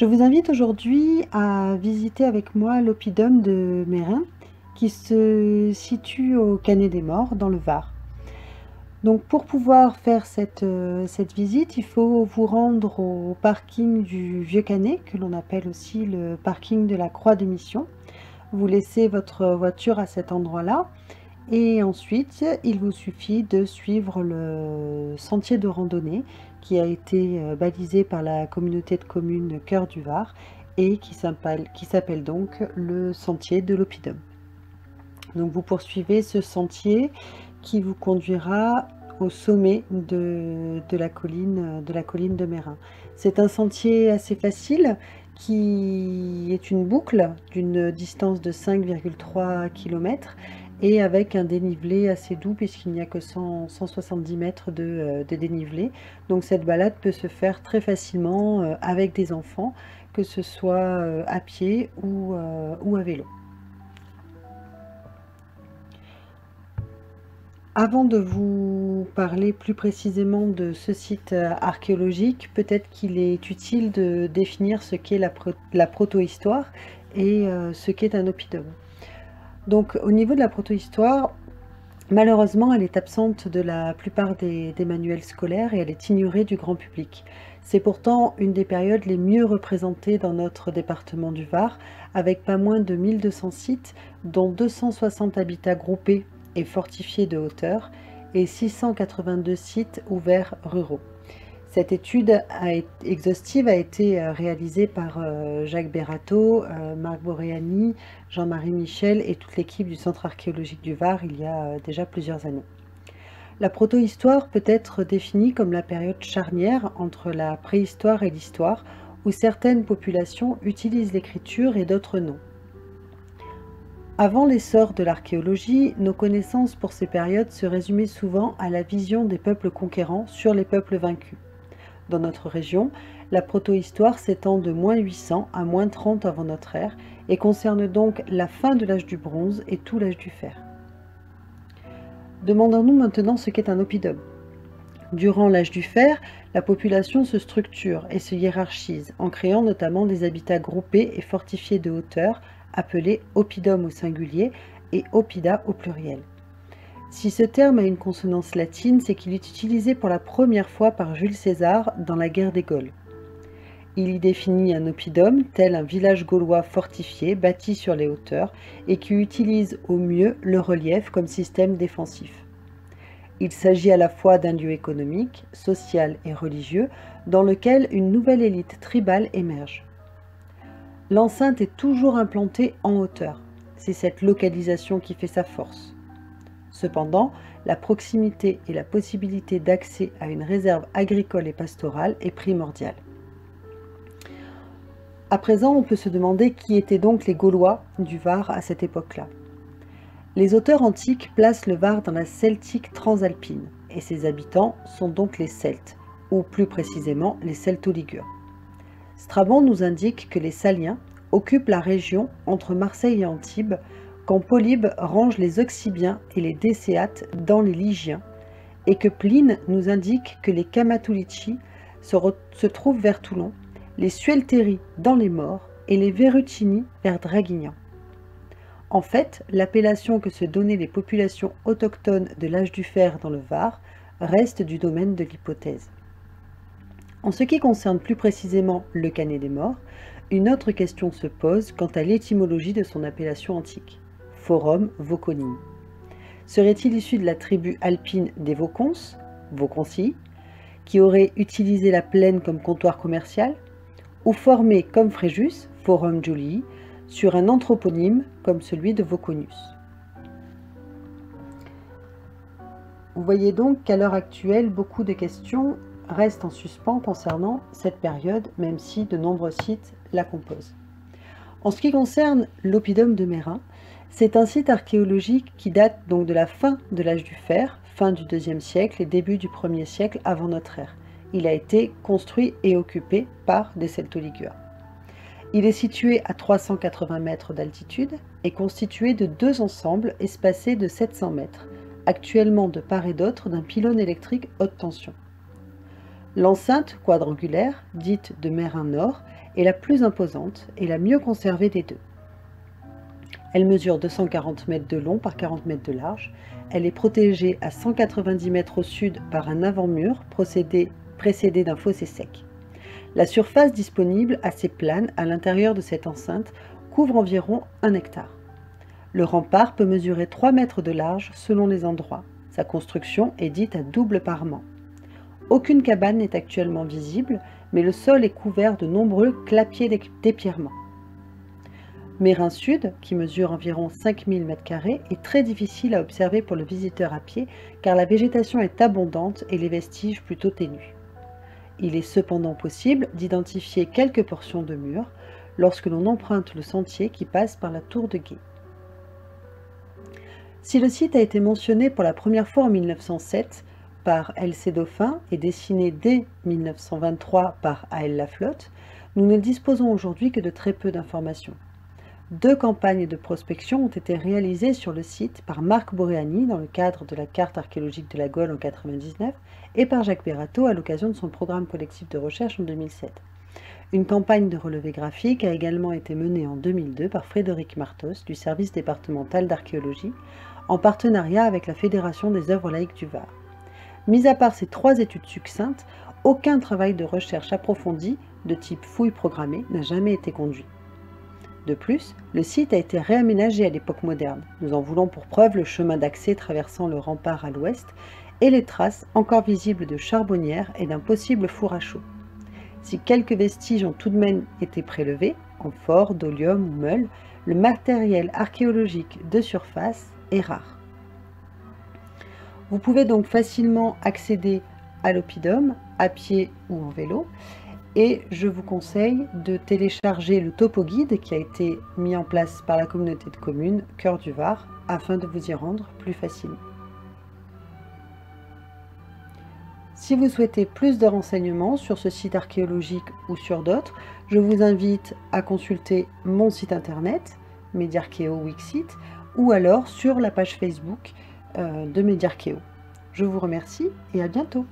Je vous invite aujourd'hui à visiter avec moi l'oppidum de Mérin qui se situe au Canet des Morts dans le Var. Donc pour pouvoir faire cette visite, il faut vous rendre au parking du Vieux Canet, que l'on appelle aussi le parking de la Croix des Missions. Vous laissez votre voiture à cet endroit-là et ensuite il vous suffit de suivre le sentier de randonnée qui a été balisé par la communauté de communes Cœur du Var et qui s'appelle donc le sentier de l'oppidum. Donc vous poursuivez ce sentier qui vous conduira au sommet de la colline de Mérin. C'est un sentier assez facile qui est une boucle d'une distance de 5,3 km et avec un dénivelé assez doux puisqu'il n'y a que 170 mètres de dénivelé. Donc cette balade peut se faire très facilement avec des enfants, que ce soit à pied ou à vélo. Avant de vous parler plus précisément de ce site archéologique, peut-être qu'il est utile de définir ce qu'est la protohistoire et ce qu'est un oppidum. Donc au niveau de la protohistoire, malheureusement elle est absente de la plupart des manuels scolaires et elle est ignorée du grand public. C'est pourtant une des périodes les mieux représentées dans notre département du Var, avec pas moins de 1200 sites, dont 260 habitats groupés et fortifiés de hauteur et 682 sites ouverts ruraux. Cette étude exhaustive a été réalisée par Jacques Bérateau, Marc Boréani, Jean-Marie Michel et toute l'équipe du Centre archéologique du Var il y a déjà plusieurs années. La protohistoire peut être définie comme la période charnière entre la préhistoire et l'histoire, où certaines populations utilisent l'écriture et d'autres non. Avant l'essor de l'archéologie, nos connaissances pour ces périodes se résumaient souvent à la vision des peuples conquérants sur les peuples vaincus. Dans notre région, la protohistoire s'étend de -800 à -30 avant notre ère et concerne donc la fin de l'âge du bronze et tout l'âge du fer. Demandons-nous maintenant ce qu'est un oppidum. Durant l'âge du fer, la population se structure et se hiérarchise en créant notamment des habitats groupés et fortifiés de hauteur, appelés oppidum au singulier et oppida au pluriel. Si ce terme a une consonance latine, c'est qu'il est utilisé pour la première fois par Jules César dans la guerre des Gaules. Il y définit un oppidum tel un village gaulois fortifié, bâti sur les hauteurs, et qui utilise au mieux le relief comme système défensif. Il s'agit à la fois d'un lieu économique, social et religieux, dans lequel une nouvelle élite tribale émerge. L'enceinte est toujours implantée en hauteur. C'est cette localisation qui fait sa force. Cependant, la proximité et la possibilité d'accès à une réserve agricole et pastorale est primordiale. À présent, on peut se demander qui étaient donc les Gaulois du Var à cette époque-là. Les auteurs antiques placent le Var dans la Celtique transalpine, et ses habitants sont donc les Celtes, ou plus précisément les Celto-Ligures. Strabon nous indique que les Saliens occupent la région entre Marseille et Antibes, quand Polybe range les Oxybiens et les Décéates dans les Lygiens, et que Pline nous indique que les Camatulici se trouvent vers Toulon, les Suelteri dans les Morts et les Verrucini vers Draguignan. En fait, l'appellation que se donnaient les populations autochtones de l'âge du fer dans le Var reste du domaine de l'hypothèse. En ce qui concerne plus précisément le Canet des Morts, une autre question se pose quant à l'étymologie de son appellation antique. Forum Voconii. Serait-il issu de la tribu alpine des Vocons, Voconci, qui aurait utilisé la plaine comme comptoir commercial, ou formé comme Fréjus, Forum Julii, sur un anthroponyme comme celui de Voconius. Vous voyez donc qu'à l'heure actuelle, beaucoup de questions restent en suspens concernant cette période, même si de nombreux sites la composent. En ce qui concerne l'oppidum de Mérin, c'est un site archéologique qui date donc de la fin de l'âge du fer, fin du IIe siècle et début du 1er siècle avant notre ère. Il a été construit et occupé par des Celto-Ligures. Il est situé à 380 mètres d'altitude et constitué de deux ensembles espacés de 700 mètres, actuellement de part et d'autre d'un pylône électrique haute tension. L'enceinte quadrangulaire, dite de Mérin Nord, est la plus imposante et la mieux conservée des deux. Elle mesure 240 mètres de long par 40 mètres de large. Elle est protégée à 190 mètres au sud par un avant-mur précédé d'un fossé sec. La surface disponible, assez plane, à l'intérieur de cette enceinte, couvre environ 1 hectare. Le rempart peut mesurer 3 mètres de large selon les endroits. Sa construction est dite à double parement. Aucune cabane n'est actuellement visible, mais le sol est couvert de nombreux clapiers d'épierrement. Mérin Sud, qui mesure environ 5000 m², est très difficile à observer pour le visiteur à pied car la végétation est abondante et les vestiges plutôt ténus. Il est cependant possible d'identifier quelques portions de murs lorsque l'on emprunte le sentier qui passe par la tour de Gué. Si le site a été mentionné pour la première fois en 1907 par L.C. Dauphin et dessiné dès 1923 par A.L. Laflotte, nous ne disposons aujourd'hui que de très peu d'informations. 2 campagnes de prospection ont été réalisées sur le site par Marc Boréani dans le cadre de la carte archéologique de la Gaule en 1999 et par Jacques Berrateau à l'occasion de son programme collectif de recherche en 2007. Une campagne de relevé graphique a également été menée en 2002 par Frédéric Martos du service départemental d'archéologie en partenariat avec la Fédération des œuvres laïques du Var. Mis à part ces 3 études succinctes, aucun travail de recherche approfondi de type fouille programmée n'a jamais été conduit. De plus, le site a été réaménagé à l'époque moderne. Nous en voulons pour preuve le chemin d'accès traversant le rempart à l'ouest et les traces encore visibles de charbonnières et d'un possible four à chaud. Si quelques vestiges ont tout de même été prélevés, amphores, dolium ou meules, le matériel archéologique de surface est rare. Vous pouvez donc facilement accéder à l'oppidum à pied ou en vélo. Et je vous conseille de télécharger le topo guide qui a été mis en place par la communauté de communes Cœur du Var afin de vous y rendre plus facilement. Si vous souhaitez plus de renseignements sur ce site archéologique ou sur d'autres, je vous invite à consulter mon site internet Mediarchéo Wixsite ou alors sur la page Facebook de Mediarchéo. Je vous remercie et à bientôt.